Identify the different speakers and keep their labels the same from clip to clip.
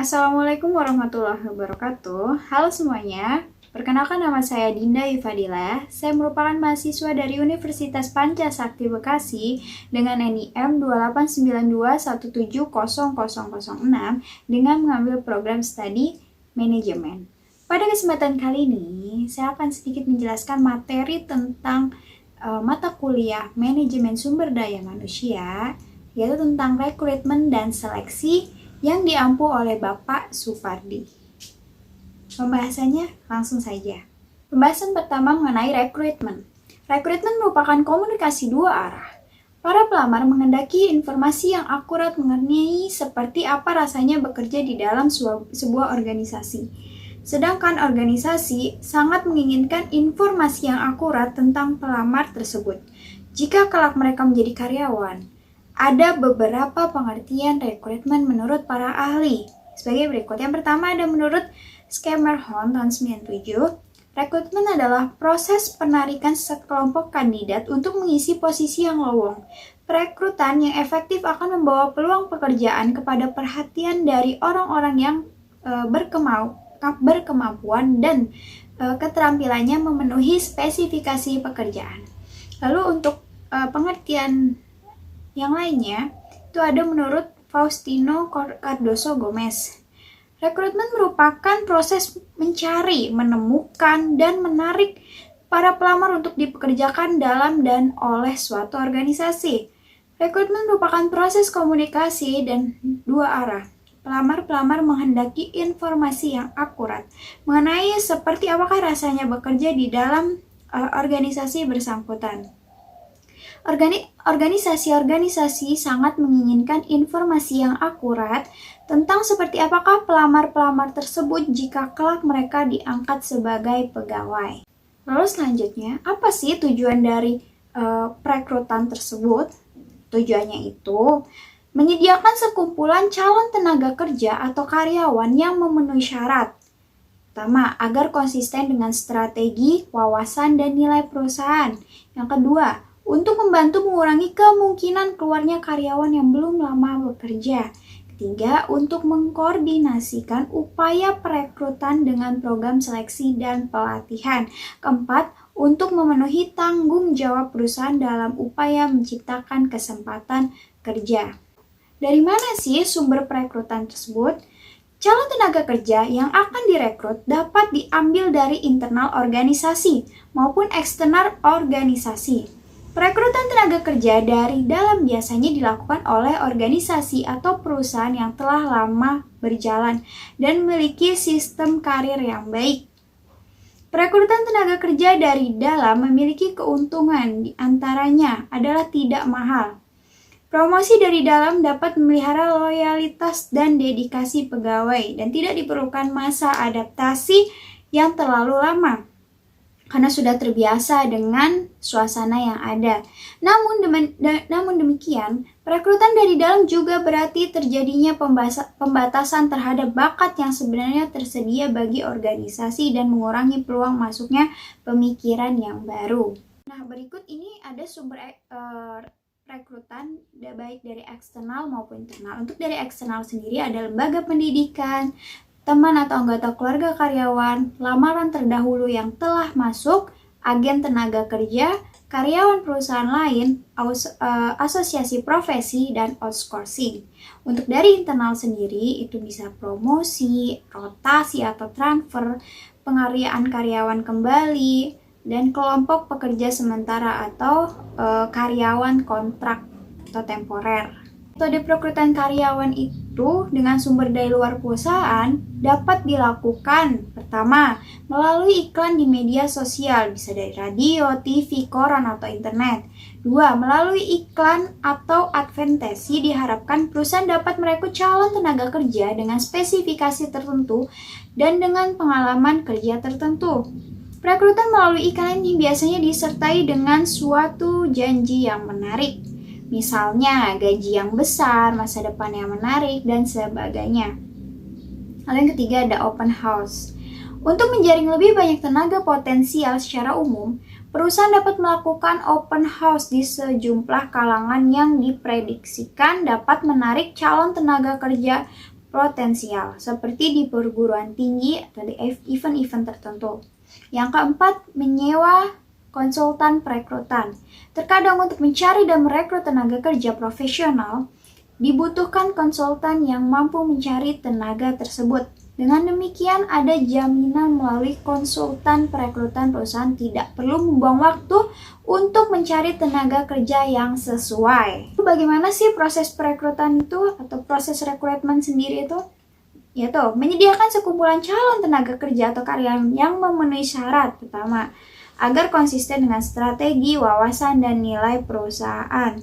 Speaker 1: Assalamualaikum warahmatullahi wabarakatuh. Halo semuanya, perkenalkan nama saya Dinda Ifadilah. Saya merupakan mahasiswa dari Universitas Pancasakti Bekasi dengan NIM 28921700006 dengan mengambil program studi manajemen. Pada kesempatan kali ini, saya akan sedikit menjelaskan materi tentang mata kuliah manajemen sumber daya manusia, yaitu tentang rekrutmen dan seleksi yang diampu oleh Bapak Supardi. Pembahasannya langsung saja. Pembahasan pertama mengenai rekrutmen. Rekrutmen merupakan komunikasi dua arah. Para pelamar menghendaki informasi yang akurat mengenai seperti apa rasanya bekerja di dalam sebuah organisasi. Sedangkan organisasi sangat menginginkan informasi yang akurat tentang pelamar tersebut. Jika kelak mereka menjadi karyawan, ada beberapa pengertian rekrutmen menurut para ahli. Sebagai berikut. Yang pertama ada menurut Scammerdhorn tahun 97. Rekrutmen adalah proses penarikan sekelompok kandidat untuk mengisi posisi yang lowong. Perekrutan yang efektif akan membawa peluang pekerjaan kepada perhatian dari orang-orang yang berkemampuan dan keterampilannya memenuhi spesifikasi pekerjaan. Lalu untuk pengertian yang lainnya, itu ada menurut Faustino Cardoso Gomez. Rekrutmen merupakan proses mencari, menemukan, dan menarik para pelamar untuk dipekerjakan dalam dan oleh suatu organisasi. Rekrutmen merupakan proses komunikasi dan dua arah. Pelamar-pelamar menghendaki informasi yang akurat mengenai seperti apakah rasanya bekerja di dalam organisasi bersangkutan. Organisasi-organisasi sangat menginginkan informasi yang akurat tentang seperti apakah pelamar-pelamar tersebut jika kelak mereka diangkat sebagai pegawai. Lalu selanjutnya, apa sih tujuan dari perekrutan tersebut? Tujuannya itu menyediakan sekumpulan calon tenaga kerja atau karyawan yang memenuhi syarat. Pertama, agar konsisten dengan strategi, wawasan, dan nilai perusahaan. Yang kedua, untuk membantu mengurangi kemungkinan keluarnya karyawan yang belum lama bekerja. Ketiga, untuk mengkoordinasikan upaya perekrutan dengan program seleksi dan pelatihan. Keempat, untuk memenuhi tanggung jawab perusahaan dalam upaya menciptakan kesempatan kerja. Dari mana sih sumber perekrutan tersebut? Calon tenaga kerja yang akan direkrut dapat diambil dari internal organisasi maupun eksternal organisasi. Perekrutan tenaga kerja dari dalam biasanya dilakukan oleh organisasi atau perusahaan yang telah lama berjalan dan memiliki sistem karir yang baik. Perekrutan tenaga kerja dari dalam memiliki keuntungan, di antaranya adalah tidak mahal. Promosi dari dalam dapat memelihara loyalitas dan dedikasi pegawai dan tidak diperlukan masa adaptasi yang terlalu lama, karena sudah terbiasa dengan suasana yang ada. Namun demikian, perekrutan dari dalam juga berarti terjadinya pembatasan terhadap bakat yang sebenarnya tersedia bagi organisasi dan mengurangi peluang masuknya pemikiran yang baru. Nah, berikut ini ada sumber rekrutan baik dari eksternal maupun internal. Untuk dari eksternal sendiri ada lembaga pendidikan, teman atau anggota keluarga karyawan, lamaran terdahulu yang telah masuk, agen tenaga kerja, karyawan perusahaan lain, asosiasi profesi, dan outsourcing. Untuk dari internal sendiri, itu bisa promosi, rotasi atau transfer, penghargaan karyawan kembali, dan kelompok pekerja sementara atau karyawan kontrak atau temporer. Metode perekrutan karyawan itu dengan sumber daya luar perusahaan dapat dilakukan pertama, melalui iklan di media sosial, bisa dari radio, TV, koran, atau internet. Dua, melalui iklan atau advertisi diharapkan perusahaan dapat merekrut calon tenaga kerja dengan spesifikasi tertentu dan dengan pengalaman kerja tertentu. Perekrutan melalui iklan ini biasanya disertai dengan suatu janji yang menarik. Misalnya, gaji yang besar, masa depan yang menarik, dan sebagainya. Lalu yang ketiga ada open house. Untuk menjaring lebih banyak tenaga potensial secara umum, perusahaan dapat melakukan open house di sejumlah kalangan yang diprediksikan dapat menarik calon tenaga kerja potensial, seperti di perguruan tinggi atau di event-event tertentu. Yang keempat, menyewa konsultan perekrutan. Terkadang untuk mencari dan merekrut tenaga kerja profesional, dibutuhkan konsultan yang mampu mencari tenaga tersebut. Dengan demikian, ada jaminan melalui konsultan perekrutan perusahaan tidak perlu membuang waktu untuk mencari tenaga kerja yang sesuai. Bagaimana sih proses perekrutan itu atau proses rekrutmen sendiri itu? Yaitu menyediakan sekumpulan calon tenaga kerja atau karyawan yang memenuhi syarat. Pertama, agar konsisten dengan strategi, wawasan, dan nilai perusahaan.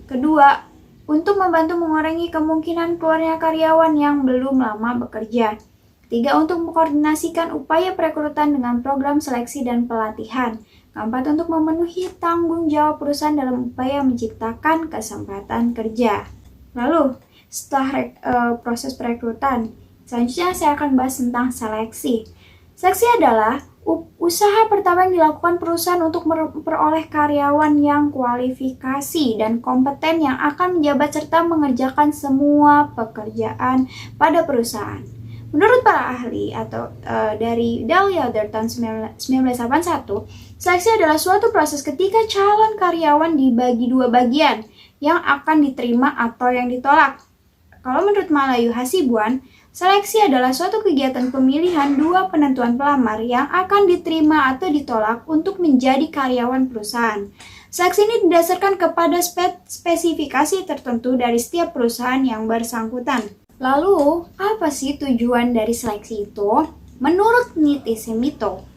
Speaker 1: Kedua, untuk membantu mengurangi kemungkinan keluarnya karyawan yang belum lama bekerja. Ketiga, untuk mengkoordinasikan upaya perekrutan dengan program seleksi dan pelatihan. Keempat, untuk memenuhi tanggung jawab perusahaan dalam upaya menciptakan kesempatan kerja. Lalu, setelah proses perekrutan, selanjutnya saya akan bahas tentang seleksi. Seleksi adalah usaha pertama yang dilakukan perusahaan untuk memperoleh karyawan yang kualifikasi dan kompeten yang akan menjabat serta mengerjakan semua pekerjaan pada perusahaan. Menurut para ahli atau dari Dale Yoder tahun 1981, seleksi adalah suatu proses ketika calon karyawan dibagi dua bagian yang akan diterima atau yang ditolak. Kalau menurut Malayu Hasibuan, seleksi adalah suatu kegiatan pemilihan dua penentuan pelamar yang akan diterima atau ditolak untuk menjadi karyawan perusahaan. Seleksi ini didasarkan kepada spesifikasi tertentu dari setiap perusahaan yang bersangkutan. Lalu, apa sih tujuan dari seleksi itu? Menurut Niti Semito,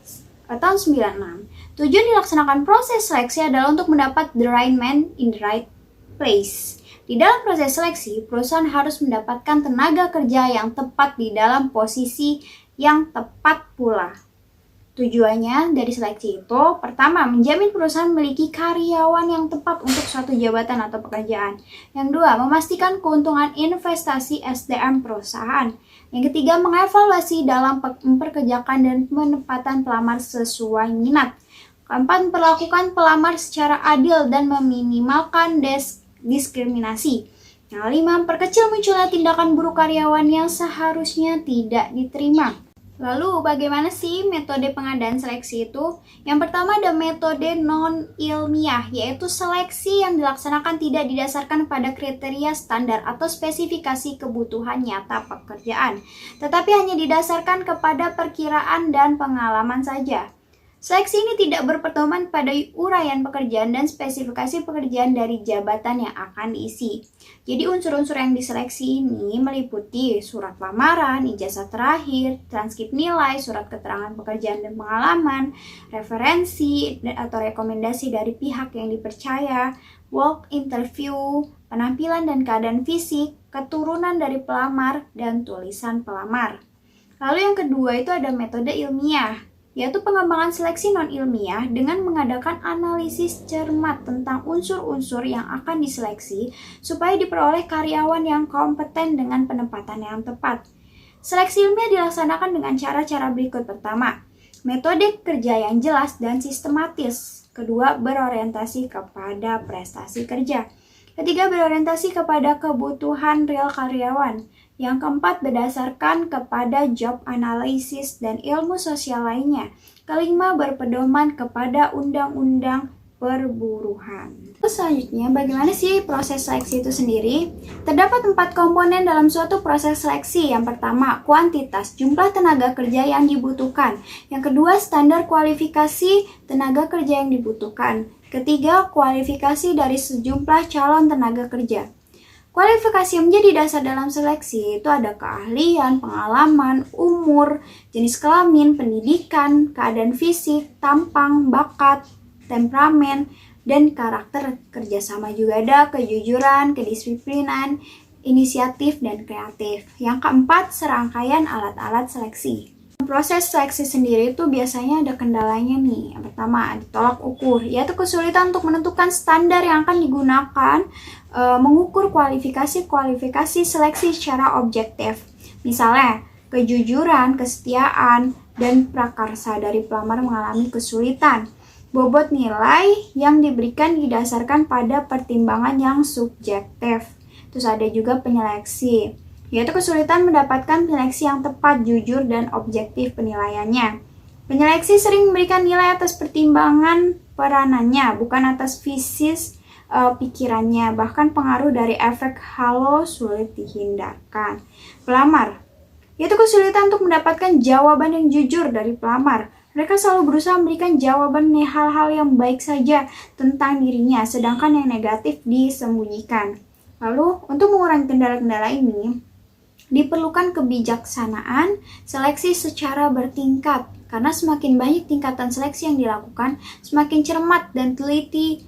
Speaker 1: tahun 96, tujuan dilaksanakan proses seleksi adalah untuk mendapat the right man in the right place. Di dalam proses seleksi, perusahaan harus mendapatkan tenaga kerja yang tepat di dalam posisi yang tepat pula. Tujuannya dari seleksi itu, pertama, menjamin perusahaan memiliki karyawan yang tepat untuk suatu jabatan atau pekerjaan. Yang dua, memastikan keuntungan investasi SDM perusahaan. Yang ketiga, mengevaluasi dalam memperkerjakan dan penempatan pelamar sesuai minat. Keempat, memperlakukan pelamar secara adil dan meminimalkan diskriminasi. Yang kelima, memperkecil munculnya tindakan buruk karyawan yang seharusnya tidak diterima. Lalu, bagaimana sih metode pengadaan seleksi itu? Yang pertama ada metode non-ilmiah, yaitu seleksi yang dilaksanakan tidak didasarkan pada kriteria standar atau spesifikasi kebutuhan nyata pekerjaan, tetapi hanya didasarkan kepada perkiraan dan pengalaman saja. Seleksi ini tidak berpedoman pada uraian pekerjaan dan spesifikasi pekerjaan dari jabatan yang akan diisi. Jadi unsur-unsur yang diseleksi ini meliputi surat lamaran, ijazah terakhir, transkrip nilai, surat keterangan pekerjaan dan pengalaman, referensi atau rekomendasi dari pihak yang dipercaya, walk interview, penampilan dan keadaan fisik, keturunan dari pelamar, dan tulisan pelamar. Lalu yang kedua itu ada metode ilmiah, yaitu pengembangan seleksi non-ilmiah dengan mengadakan analisis cermat tentang unsur-unsur yang akan diseleksi supaya diperoleh karyawan yang kompeten dengan penempatan yang tepat. Seleksi ilmiah dilaksanakan dengan cara-cara berikut. Pertama, metode kerja yang jelas dan sistematis. Kedua, berorientasi kepada prestasi kerja. Ketiga, berorientasi kepada kebutuhan real karyawan. Yang keempat, berdasarkan kepada job analysis dan ilmu sosial lainnya. Kelima, berpedoman kepada undang-undang perburuhan. Selanjutnya, bagaimana sih proses seleksi itu sendiri? Terdapat 4 komponen dalam suatu proses seleksi. Yang pertama, kuantitas, jumlah tenaga kerja yang dibutuhkan. Yang kedua, standar kualifikasi tenaga kerja yang dibutuhkan. Ketiga, kualifikasi dari sejumlah calon tenaga kerja. Kualifikasi yang menjadi dasar dalam seleksi itu ada keahlian, pengalaman, umur, jenis kelamin, pendidikan, keadaan fisik, tampang, bakat, temperamen, dan karakter. Kerjasama juga ada kejujuran, kedisiplinan, inisiatif, dan kreatif. Yang keempat, serangkaian alat-alat seleksi. Proses seleksi sendiri itu biasanya ada kendalanya nih. Yang pertama, tolak ukur, yaitu kesulitan untuk menentukan standar yang akan digunakan mengukur kualifikasi seleksi secara objektif. Misalnya, kejujuran, kesetiaan, dan prakarsa dari pelamar mengalami kesulitan. Bobot nilai yang diberikan didasarkan pada pertimbangan yang subjektif. Terus ada juga penyeleksi. yaitu kesulitan mendapatkan penyeleksi yang tepat, jujur, dan objektif penilaiannya. Penyeleksi sering memberikan nilai atas pertimbangan peranannya, bukan atas fisis pikirannya. Bahkan pengaruh dari efek halo sulit dihindarkan. Pelamar, yaitu kesulitan untuk mendapatkan jawaban yang jujur dari pelamar. Mereka selalu berusaha memberikan jawaban hal-hal yang baik saja tentang dirinya, sedangkan yang negatif disembunyikan. Lalu, untuk mengurangi kendala-kendala ini, diperlukan kebijaksanaan seleksi secara bertingkat, karena semakin banyak tingkatan seleksi yang dilakukan, semakin cermat dan teliti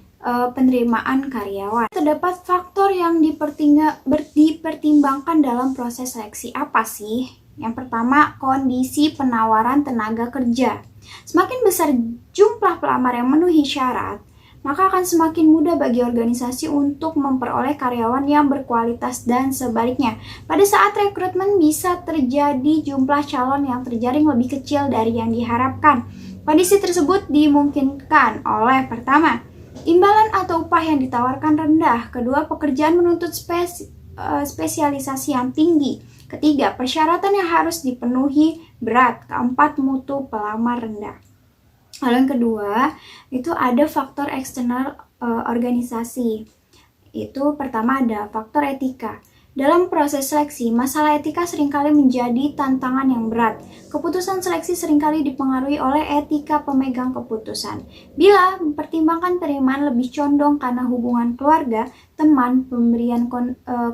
Speaker 1: penerimaan karyawan. Terdapat faktor yang dipertimbangkan dalam proses seleksi. Apa sih? Yang pertama, kondisi penawaran tenaga kerja. Semakin besar jumlah pelamar yang memenuhi syarat, maka akan semakin mudah bagi organisasi untuk memperoleh karyawan yang berkualitas dan sebaliknya. Pada saat rekrutmen bisa terjadi jumlah calon yang terjaring lebih kecil dari yang diharapkan. Kondisi tersebut dimungkinkan oleh pertama, imbalan atau upah yang ditawarkan rendah. Kedua, pekerjaan menuntut spesialisasi yang tinggi. Ketiga, persyaratan yang harus dipenuhi berat. Keempat, mutu pelamar rendah. Lalu yang kedua, itu ada faktor eksternal organisasi. Itu pertama ada faktor etika. Dalam proses seleksi, masalah etika seringkali menjadi tantangan yang berat. Keputusan seleksi seringkali dipengaruhi oleh etika pemegang keputusan. Bila mempertimbangkan penerimaan lebih condong karena hubungan keluarga, teman, pemberian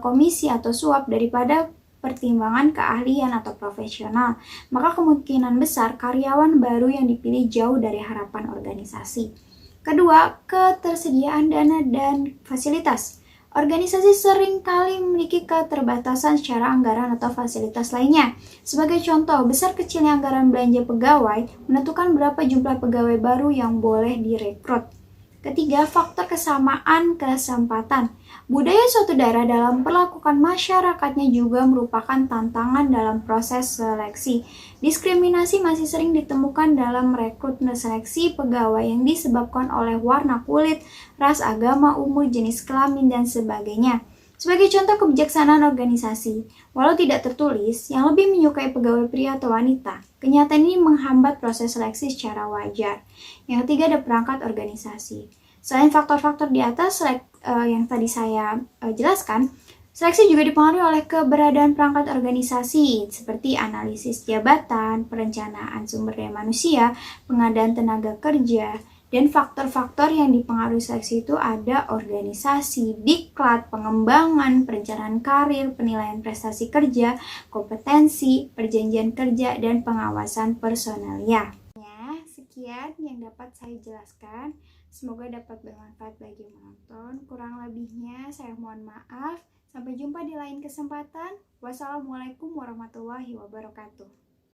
Speaker 1: komisi atau suap daripada pertimbangan keahlian atau profesional, maka kemungkinan besar karyawan baru yang dipilih jauh dari harapan organisasi. Kedua, ketersediaan dana dan fasilitas. Organisasi seringkali memiliki keterbatasan secara anggaran atau fasilitas lainnya. Sebagai contoh, besar kecilnya anggaran belanja pegawai menentukan berapa jumlah pegawai baru yang boleh direkrut. Ketiga, faktor kesamaan kesempatan. Budaya suatu daerah dalam perlakukan masyarakatnya juga merupakan tantangan dalam proses seleksi. Diskriminasi masih sering ditemukan dalam rekrutmen seleksi pegawai yang disebabkan oleh warna kulit, ras, agama, umur, jenis kelamin, dan sebagainya. Sebagai contoh kebijaksanaan organisasi, walau tidak tertulis, yang lebih menyukai pegawai pria atau wanita, kenyataan ini menghambat proses seleksi secara wajar. Yang ketiga ada perangkat organisasi. Selain faktor-faktor di atas yang tadi saya jelaskan, seleksi juga dipengaruhi oleh keberadaan perangkat organisasi seperti analisis jabatan, perencanaan sumber daya manusia, pengadaan tenaga kerja, dan faktor-faktor yang dipengaruhi seleksi itu ada organisasi, diklat, pengembangan, perencanaan karir, penilaian prestasi kerja, kompetensi, perjanjian kerja, dan pengawasan personalia. Sekian yang dapat saya jelaskan. Semoga dapat bermanfaat bagi penonton. Kurang lebihnya saya mohon maaf. Sampai jumpa di lain kesempatan. Wassalamualaikum warahmatullahi wabarakatuh.